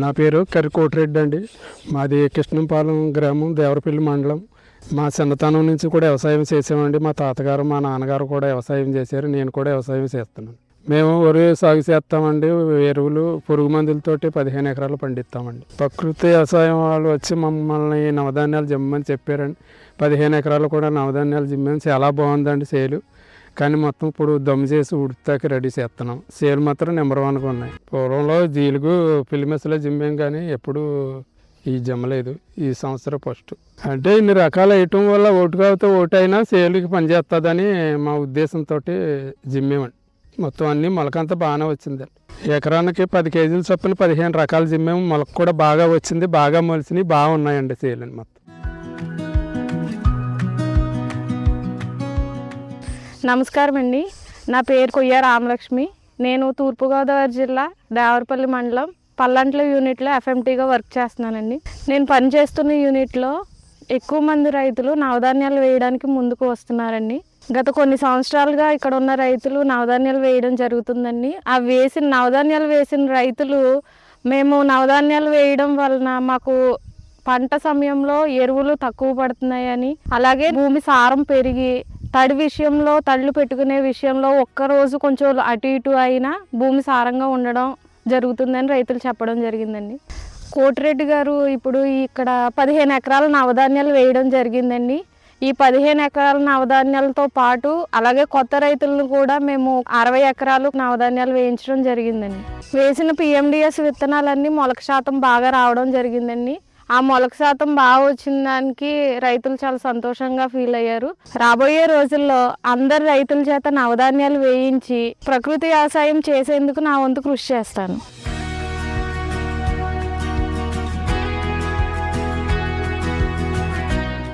నా పేరు కరికోటిరెడ్డి అండి. మాది కృష్ణంపాలెం గ్రామం, దేవరపల్లి మండలం. మా చిన్నతనం నుంచి కూడా వ్యవసాయం చేసామండి. మా తాతగారు మా నాన్నగారు కూడా వ్యవసాయం చేశారు. నేను కూడా వ్యవసాయం చేస్తున్నాను. మేము వరి సాగు చేస్తామండి. ఎరువులు, పురుగు మందులతోటి 15 ఎకరాలు పండిస్తామండి. ప్రకృతి వ్యవసాయం వాళ్ళు వచ్చి మమ్మల్ని నవధాన్యాలు జిమ్మని చెప్పారండి. 15 ఎకరాలు కూడా నవధాన్యాలు జిమ్మని చాలా బాగుందండి సేలు. కానీ మొత్తం ఇప్పుడు దమ్ము చేసి ఉడితాకి రెడీ చేస్తున్నాం. సేలు మాత్రం నెంబర్ 1గా ఉన్నాయి. పూర్వంలో జీలుగు పిల్లిమెసలో జిమ్మాం కానీ ఎప్పుడు ఈ జమ్మలేదు. ఈ సంవత్సరం ఫస్ట్. అంటే ఇన్ని రకాలు వేయటం వల్ల ఓటు కాకపోతే ఓటు అయినా సేలుకి పనిచేస్తుందని మా ఉద్దేశంతో జిమ్మేమండి. మొత్తం అన్నీ మొలకంతా బాగానే వచ్చిందండి. ఎకరానికి 10 కేజీల చొప్పున 15 రకాలు జిమ్మాము. మొలక కూడా బాగా వచ్చింది, బాగా మొలిచినాయి, బాగున్నాయండి సేలు మొత్తం. నమస్కారం అండి. నా పేరు కొయ్య రామలక్ష్మి. నేను తూర్పుగోదావరి జిల్లా దేవరపల్లి మండలం పల్లంట్ల యూనిట్లో ఎఫ్ఎంటీగా వర్క్ చేస్తున్నానండి. నేను పనిచేస్తున్న యూనిట్లో ఎక్కువ మంది రైతులు నవధాన్యాలు వేయడానికి ముందుకు వస్తున్నారండి. గత కొన్ని సంవత్సరాలుగా ఇక్కడ ఉన్న రైతులు నవధాన్యాలు వేయడం జరుగుతుందండి. ఆ నవధాన్యాలు వేసిన రైతులు మేము నవధాన్యాలు వేయడం వలన మాకు పంట సమయంలో ఎరువులు తక్కువ పడుతున్నాయని, అలాగే భూమి సారం పెరిగి తడి విషయంలో, తళ్ళు పెట్టుకునే విషయంలో ఒక్కరోజు కొంచెం అటు ఇటు అయినా భూమి సారంగా ఉండడం జరుగుతుందని రైతులు చెప్పడం జరిగిందండి. కోటిరెడ్డి గారు ఇప్పుడు ఇక్కడ 15 ఎకరాల నవధాన్యాలు వేయడం జరిగిందండి. ఈ 15 ఎకరాల నవధాన్యాలతో పాటు అలాగే కొత్త రైతులను కూడా మేము 60 ఎకరాలు నవధాన్యాలు వేయించడం జరిగిందండి. వేసిన పిఎండిఎస్ విత్తనాలన్నీ మొలక శాతం బాగా రావడం జరిగిందండి. ఆ మొలక శాతం బాగా వచ్చిన దానికి రైతులు చాలా సంతోషంగా ఫీల్ అయ్యారు. రాబోయే రోజుల్లో అందరు రైతుల చేత నవధాన్యాలు వేయించి ప్రకృతి వ్యవసాయం చేసేందుకు నా వంతు కృషి చేస్తాను.